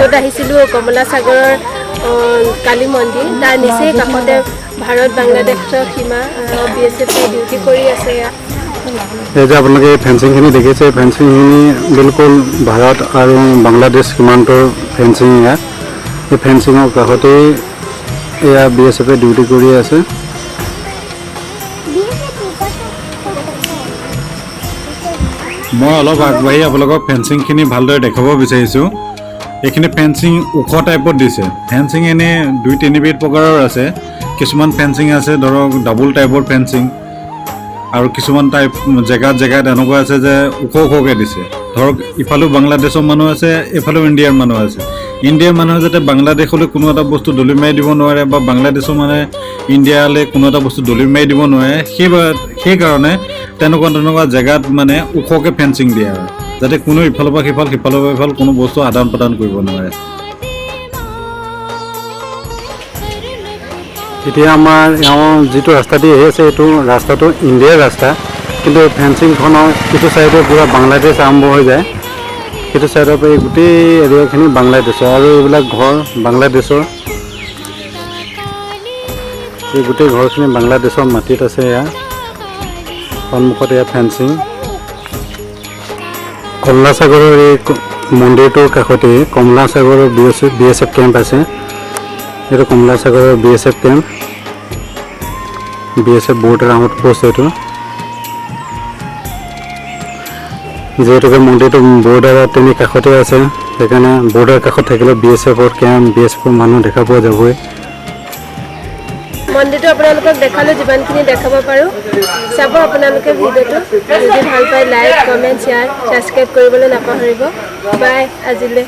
য'ত আহিছিলোঁ কমলা সাগৰৰ কালী মন্দিৰ তাৰ নিচেই কাষতে ভাৰত বাংলাদেশৰ সীমা BSF ডিউটি কৰি আছে ইয়াত এই যে আপোনালোকে ফেন্সিংখিনি দেখিছে ফেন্সিংখিনি বিলকুল ভাৰত আৰু বাংলাদেশ সীমান্তৰ ফেন্সিং এয়া এই ফেন্সিঙৰ কাষতেই এয়া BSF ডিউটি কৰি আছে মই অলপ আগবাঢ়ি আপোনালোকক ফেন্সিংখিনি ভালদৰে দেখাব বিচাৰিছোঁ এইখিনি ফেন্সিং ওখ টাইপত দিছে ফেন্সিং এনে 2-3 বিধ প্ৰকাৰৰ আছে কিছুমান ফেন্সিং আছে ধৰক ডাবল টাইপৰ ফেন্সিং আৰু কিছুমান টাইপ জেগাত এনেকুৱা আছে যে ওখকৈ দিছে ধৰক ইফালেও বাংলাদেশৰ মানুহ আছে এফালেও ইণ্ডিয়াৰ মানুহ আছে ইণ্ডিয়াৰ মানুহে যাতে বাংলাদেশলৈ কোনো এটা বস্তু দলি মাৰি দিব নোৱাৰে বা বাংলাদেশৰ মানে ইণ্ডিয়ালৈ কোনো এটা বস্তু দলি মাৰি দিব নোৱাৰে সেইকাৰণে তেনেকুৱা জেগাত মানে ওখকৈ ফেন্সিং দিয়া হয় যাতে কোনো ইফালৰ পৰা সিফালৰ পৰা ইফাল কোনো বস্তু আদান প্ৰদান কৰিব নোৱাৰে এতিয়া আমাৰ এওঁ যিটো ৰাস্তা দি আহি আছে এইটো ৰাস্তাটো ইণ্ডিয়াৰ ৰাস্তা কিন্তু ফেন্সিংখনৰ কিছু চাইডে পুৰা বাংলাদেশ আৰম্ভ হৈ যায় সেইটো চাইডৰ পৰা গোটেই এৰিয়াখিনি বাংলাদেশৰ আৰু এইবিলাক ঘৰ বাংলাদেশৰ এই গোটেই ঘৰখিনি বাংলাদেশৰ মাটিত আছে এয়া সন্মুখত এয়া ফেন্সিং কমলা সাগৰৰ এই মন্দিৰটোৰ কাষতে কমলা সাগৰৰ BSF কেম্প আছে এইটো কমলা সাগৰৰ BSF camp BSF border out post এইটো যেহেতুকে মন্দিৰটো বৰ্ডাৰৰ তিনি কাষতে আছে সেইকাৰণে বৰ্ডাৰ কাষত থাকিলে BSFৰ কেম্প BSFৰ মানুহ দেখা পোৱা যাবই মন্দিৰটো আপোনালোকক দেখালোঁ যিমানখিনি দেখাব পাৰোঁ চাব আপোনালোকে ভিডিঅ'টো যদি ভাল পায় লাইক কমেণ্ট শ্বেয়াৰ ছাবস্ক্ৰাইব কৰিবলৈ নাপাহৰিব বাই আজিলৈ